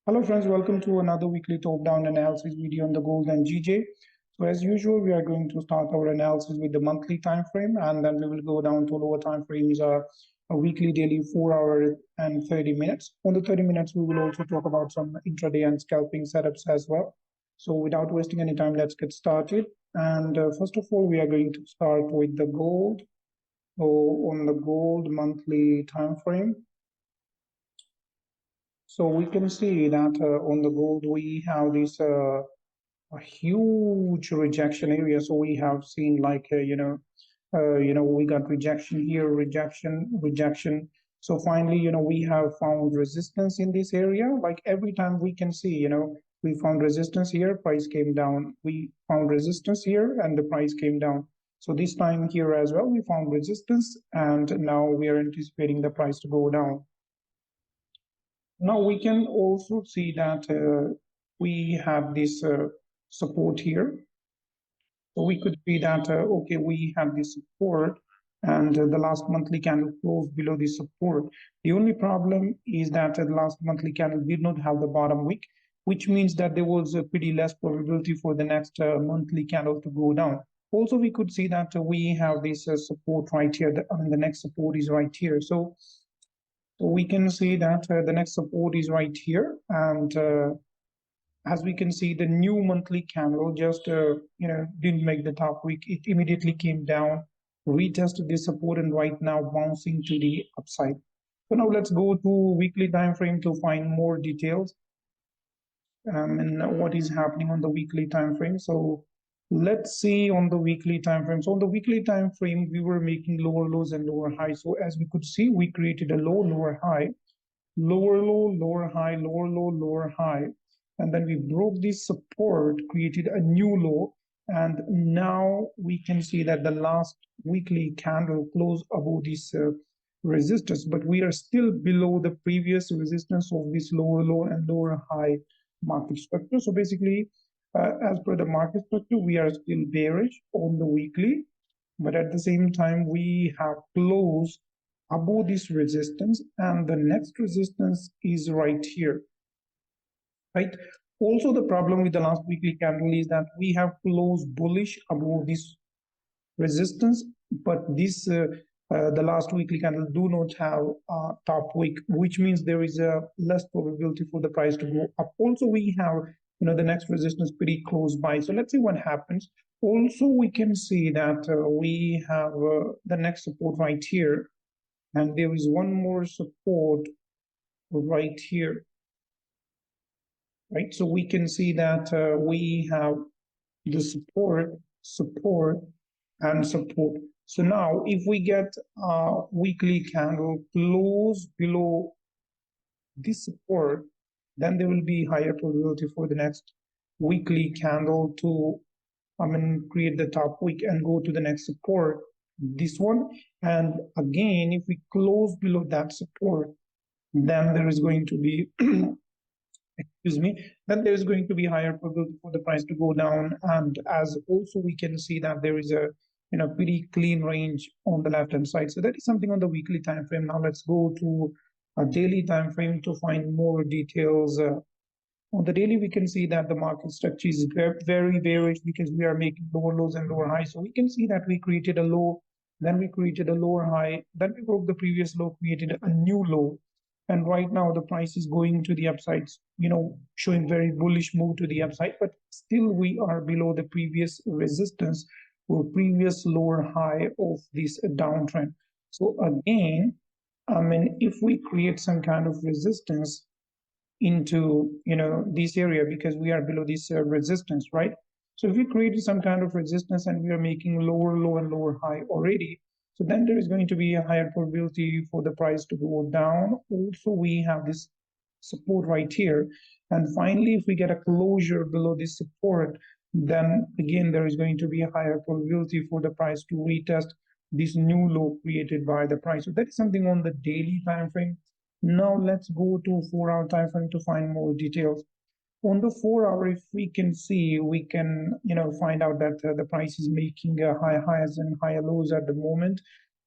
Hello friends, welcome to another weekly top-down analysis video on the gold and GJ. So as usual, we are going to start our analysis with the monthly time frame, and then we will go down to lower time frames, a weekly, daily, 4 hour and 30 minutes. On the 30 minutes, we will also talk about some intraday and scalping setups as well. So without wasting any time, let's get started. And first of all, we are going to start with the gold. So on the gold monthly time frame, so we can see that on the gold we have this a huge rejection area. So we have seen like we got rejection here, rejection. So finally, we have found resistance in this area. Like every time we can see, we found resistance here, price came down. We found resistance here, and the price came down. So this time here as well, we found resistance, and now we are anticipating the price to go down. Now we can also see that we have this support here. So we could see that, okay, we have this support, and the last monthly candle closed below this support. The only problem is that the last monthly candle did not have the bottom wick, which means that there was a pretty less probability for the next monthly candle to go down. Also, we could see that we have this support right here. The next support is right here. So we can see that the next support is right here, and as we can see, the new monthly candle just didn't make the top wick. It immediately came down, retested this support, and right now bouncing to the upside. So now let's go to weekly time frame to find more details and what is happening on the weekly time frame. So let's see on the weekly time frame. So on the weekly time frame, we were making lower lows and lower highs. So as we could see, we created a low, lower high, lower low, lower high, lower low, lower high, and then we broke this support, created a new low, and now we can see that the last weekly candle closed above this resistance, but we are still below the previous resistance of this lower low and lower high market structure. So basically, as per the market structure, we are still bearish on the weekly, but at the same time, we have closed above this resistance, and the next resistance is right here, right? Also, the problem with the last weekly candle is that we have closed bullish above this resistance, but this the last weekly candle do not have a top wick, which means there is a less probability for the price to go up. Also, we have the next resistance pretty close by. So let's see what happens. Also, we can see that we have the next support right here, and there is one more support right here, right? So we can see that we have the support, and support. So now if we get a weekly candle close below this support, then there will be higher probability for the next weekly candle to create the top wick and go to the next support, this one. And again, if we close below that support, then there is going to be then there is going to be higher probability for the price to go down. And as also we can see that there is a pretty clean range on the left hand side. So that is something on the weekly time frame. Now let's go to a daily time frame to find more details. On the daily, we can see that the market structure is very bearish because we are making lower lows and lower highs. So we can see that we created a low, then we created a lower high, then we broke the previous low, created a new low. And right now the price is going to the upsides, showing very bullish move to the upside, but still we are below the previous resistance or previous lower high of this downtrend. So again, if we create some kind of resistance into this area, because we are below this resistance, right? So if we created some kind of resistance and we are making lower low and lower high already, so then there is going to be a higher probability for the price to go down. Also, we have this support right here. And finally, if we get a closure below this support, then again, there is going to be a higher probability for the price to retest this new low created by the price. So that is something on the daily time frame. Now let's go to 4-hour time frame to find more details. On the 4-hour, if we can see, we can find out that the price is making higher highs and higher lows at the moment.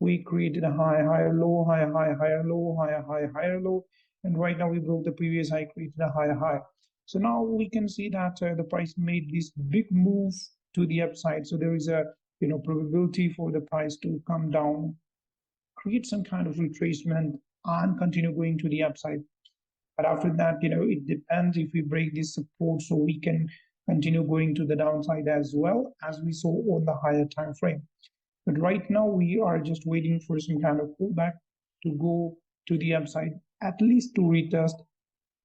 we created a high, higher low, higher high, higher low, higher high, higher low, and right now we broke the previous high, created a higher high. So now we can see that the price made this big move to the upside. So there is a probability for the price to come down, create some kind of retracement, and continue going to the upside. But after that, it depends if we break this support, so we can continue going to the downside as well, as we saw on the higher time frame. But right now we are just waiting for some kind of pullback to go to the upside, at least to retest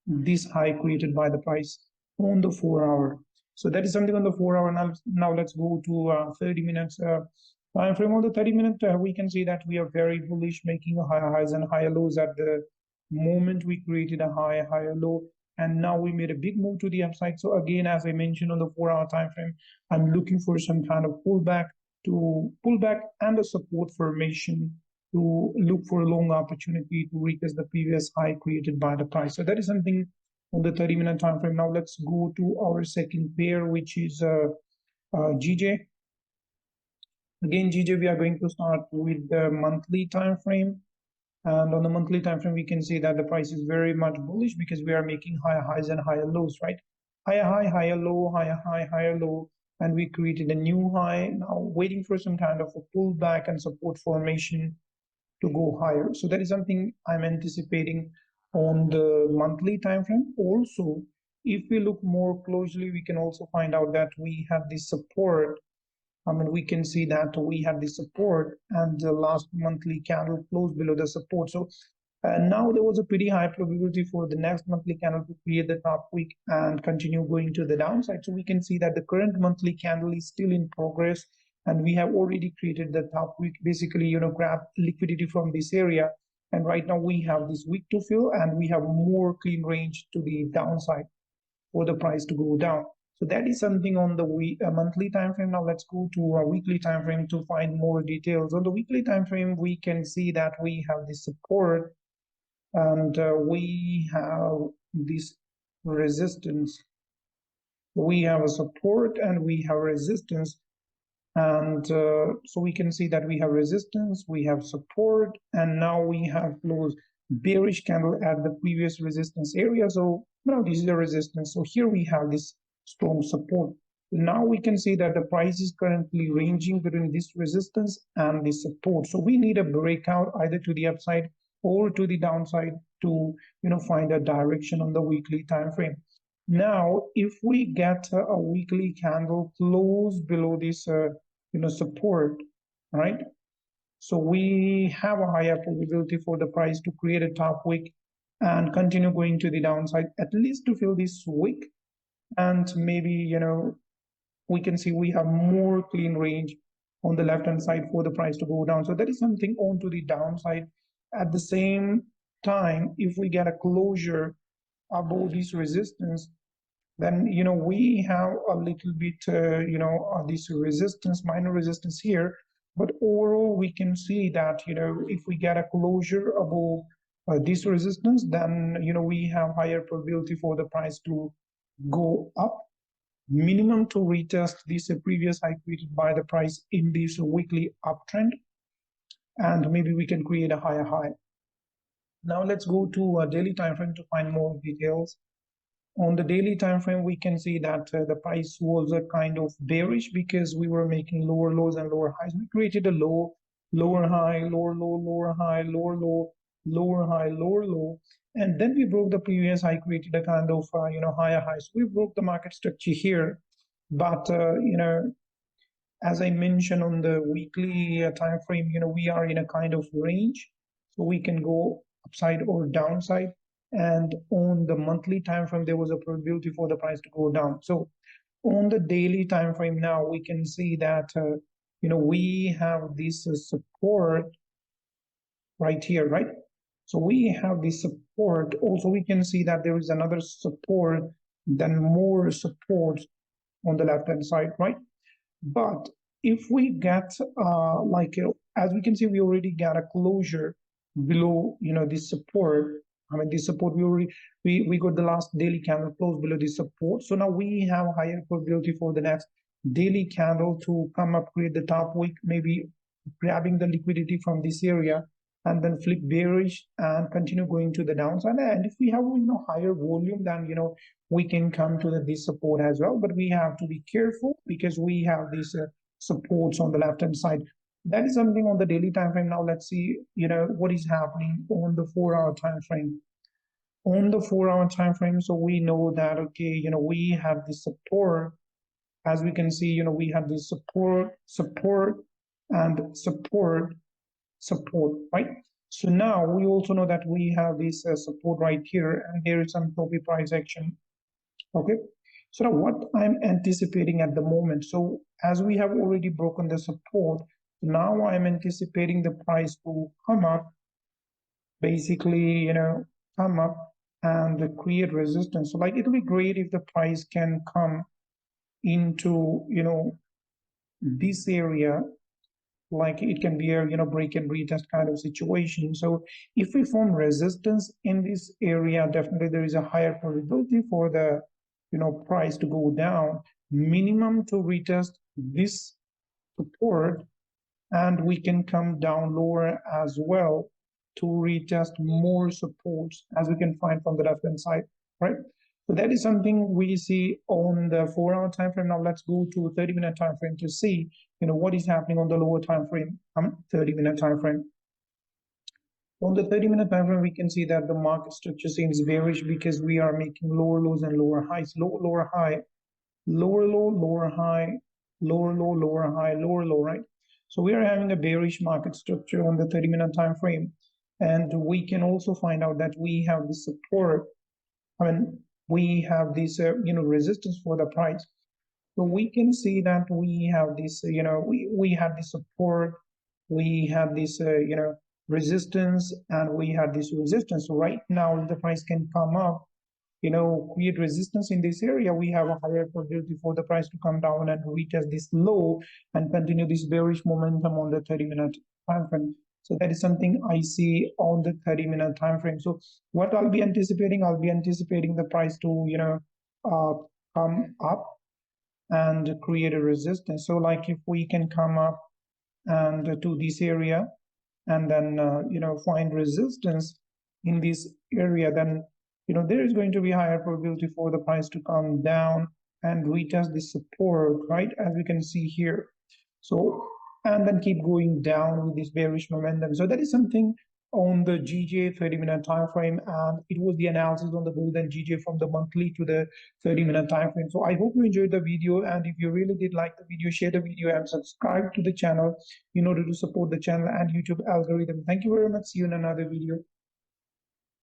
this high created by the price on the 4-hour. So that is something on the 4-hour. Now let's go to 30 minutes time frame. On the 30-minute, we can see that we are very bullish, making higher highs and higher lows at the moment we created a high, higher low, and now we made a big move to the upside. So again, as I mentioned on the 4-hour time frame, I'm looking for some kind of pullback and a support formation to look for a long opportunity to retest the previous high created by the price. So that is something on the 30-minute time frame. Now let's go to our second pair, which is GJ. Again, GJ, we are going to start with the monthly time frame. And on the monthly time frame, we can see that the price is very much bullish because we are making higher highs and higher lows, right? Higher high, higher low, higher high, higher low, and we created a new high. Now waiting for some kind of a pullback and support formation to go higher. So that is something I'm anticipating on the monthly time frame. Also, if we look more closely, we can also find out that we have this support. We can see that we have the support, and the last monthly candle closed below the support. So now there was a pretty high probability for the next monthly candle to create the top wick and continue going to the downside. So we can see that the current monthly candle is still in progress, and we have already created the top wick, basically, grab liquidity from this area. And right now we have this wick to fill, and we have more clean range to the downside for the price to go down. So that is something on the monthly time frame. Now let's go to a weekly time frame to find more details. On the weekly time frame, we can see that we have this support, and we have this resistance. We have a support and we have resistance, and so we can see that we have resistance, we have support, and now we have closed bearish candle at the previous resistance area. So now this is the resistance. So here we have this strong support. Now we can see that the price is currently ranging between this resistance and this support. So we need a breakout either to the upside or to the downside to find a direction on the weekly time frame. Now, if we get a weekly candle close below this support, right? So we have a higher probability for the price to create a top wick and continue going to the downside, at least to fill this wick. And maybe, we can see we have more clean range on the left hand side for the price to go down. So that is something on to the downside. At the same time, if we get a closure above this resistance, then we have a little bit this resistance, minor resistance here. But overall, we can see that if we get a closure above this resistance, then we have higher probability for the price to go up, minimum to retest this previous high created by the price in this weekly uptrend, and maybe we can create a higher high. Now let's go to a daily time frame to find more details. On the daily time frame, we can see that the price was a kind of bearish because we were making lower lows and lower highs. We created a low, lower high, lower low, lower high, lower low, lower high, lower low, and then we broke the previous high, created a kind of higher high. So we broke the market structure here, but as I mentioned on the weekly time frame, we are in a kind of range, so we can go upside or downside. And on the monthly time frame, there was a probability for the price to go down. So on the daily time frame now, we can see that we have this support right here, right? So we have this support. Also, we can see that there is another support, then more support on the left hand side, right? But if we get as we can see, we already got a closure below this support. This support, we got the last daily candle close below this support. So now we have a higher probability for the next daily candle to come up, create the top wick, maybe grabbing the liquidity from this area and then flip bearish and continue going to the downside. And if we have higher volume, then we can come to this support as well. But we have to be careful because we have these supports on the left hand side. That is something on the daily time frame. Now let's see what is happening on the 4-hour time frame. On the 4-hour time frame, so we know that we have this support. As we can see, we have this support, and support, right? So now we also know that we have this support right here, and there is some copy price action. Okay, so now what I'm anticipating at the moment, so as we have already broken the support, now I'm anticipating the price to come up, basically come up and create resistance. So like it will be great if the price can come into this area, like it can be a break and retest kind of situation. So if we form resistance in this area, definitely there is a higher probability for the price to go down, minimum to retest this support, and we can come down lower as well to retest more supports as we can find from the left hand side, right? So that is something we see on the 4-hour time frame. Now let's go to 30-minute time frame to see what is happening on the lower time frame, 30-minute time frame. On the 30-minute time frame, we can see that the market structure seems bearish because we are making lower lows and lower highs, lower high, lower low, lower high, lower low, lower high, lower low, right? So we are having a bearish market structure on the 30-minute time frame, and we can also find out that we have the support. We have this resistance for the price. So we can see that we have this we have this support, we have this resistance, and we have this resistance. So right now, if the price can come up, create resistance in this area, we have a higher probability for the price to come down and retest this low and continue this bearish momentum on the 30-minute time frame. So that is something I see on the 30-minute time frame. So what I'll be anticipating, the price to come up and create a resistance. So like if we can come up and to this area and then find resistance in this area, then there is going to be higher probability for the price to come down and retest the support, right, as we can see here. So and then keep going down with this bearish momentum. So that is something on the GJ 30-minute time frame, and it was the analysis on the gold and GJ from the monthly to the 30-minute time frame. So I hope you enjoyed the video, and if you really did like the video, share the video and subscribe to the channel in order to support the channel and YouTube algorithm. Thank you very much. See you in another video.